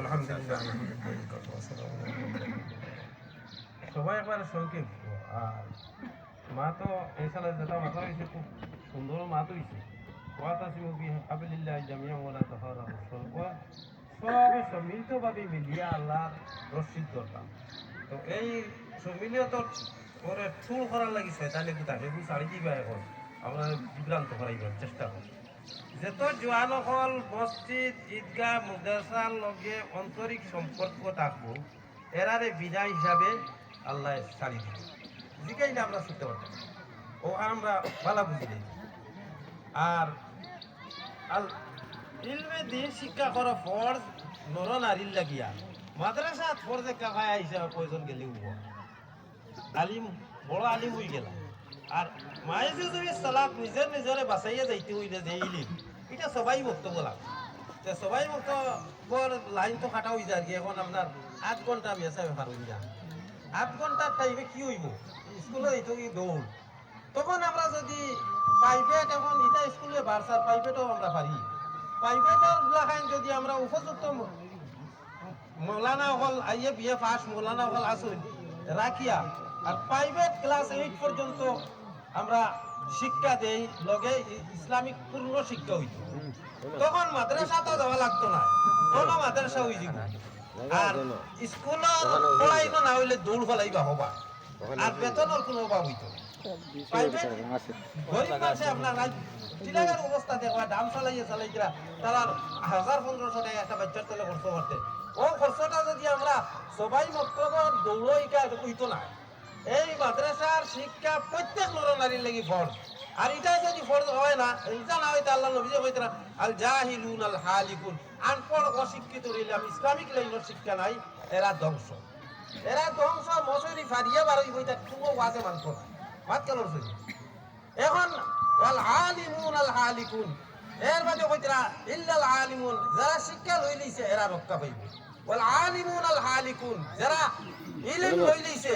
আলহামদুলিল্লাহ সবাই একবার শৌকে। আর মা তো এই সালে যেটা মাথা হয়েছে খুব সুন্দর মাত হয়েছে। সবে সম্মিলিতভাবে মিলিয়া আল্লাহর রশিদ দরকার। তো এই সম্মিলিত করে ঠুল করার লাগি শয়তানে কোথা সেগুলো ছাড়ি দিবা এখন আমরা বিভ্রান্ত করাইবার চেষ্টা করি। যেত জোয়ান হল মসজিদ ঈদগাহ মাদ্রাসার লগে আন্তরিক সম্পর্ক থাকবো এরারে বিদায় হিসাবে আল্লাহ ছাড়ি দিব জিকাই না আমরা শিখতে পারতাম ও আমরা ভালো বুঝি নেই। আর আল ইলমে দিন শিক্ষা করা ফরজ নর নারীর লাগিয়া মাদ্রাসা ফরজ একটা ভাই হিসাবে প্রয়োজন গেলে আলিম বড় আলিম হয়ে গেলাম। আর মায়ে যদি সালাত নিজের নিজরে বাঁচাইয়া যাইতে হইলে যে ইলিম এটা সবাই বক্তব্য লাগে সবাই বক্তব্য লাইন তো কাটা হয়ে যায় এখন আপনার 8 ঘন্টা বেসা ব্যাপার হয়ে যায়। 8 ঘন্টার টাইমে কি হইব স্কুলে এইতো কি দৌড় তখন আমরা যদি প্রাইভেট এখন এটা স্কুলে বারসার প্রাইভেটও আমরা পারি প্রাইভেটের লাখান যদি আমরা উপযুক্ত মৌলানা হল আইয়ে বিএ পাস মৌলানা হল আসুন রাখিয়া আর প্রাইভেট ক্লাস 8 পর্যন্ত আমরা শিক্ষা দেই লগে ইসলামিক পূর্ণ শিক্ষা হইত তখন মাদ্রাসা তো যাওয়া লাগতো না কোনো মাদ্রাসা হয়ে যাব। আর স্কুলের পড়াইনো না হইলে দৌড় ফলাইবা হবা আর বেতনের কোনো অভাব হইতো গরিব মানুষে আপনার টিলাগার অবস্থা দেখবা দাম চালাইয়া তারা 1000-1500 টাকা একটা বাচ্চার তেলে খরচ করতে ও খরচটা যদি আমরা সবাই বক্তব্য দৌড়ইকা হইতো না। এই মাদ্রাসার শিক্ষা প্রত্যেক নর নারীর লাগি ফরজ। আর এটা যদি ফরজ হয় না এটা না হইতে আল্লাহ নবী হইতে না আল জাহিলুন আল হালিকুন আনপড় অশিক্ষিত রইলে আমি ইসলামিক লাইনের শিক্ষা নাই এরা ধ্বংস মশারি ফারিয়া বার হইতে কোনো ওয়াজে মানতো না বাদ কেন এখন আল আলিমুন আল হালিকুন এর বাদে হইতে না ইল্লাল আলিমুন যারা শিক্ষা লই লইছে এরা রক্ষা পাইবে ওয়াল আলিমুন আল হালিকুন যারা ইলম লই লইছে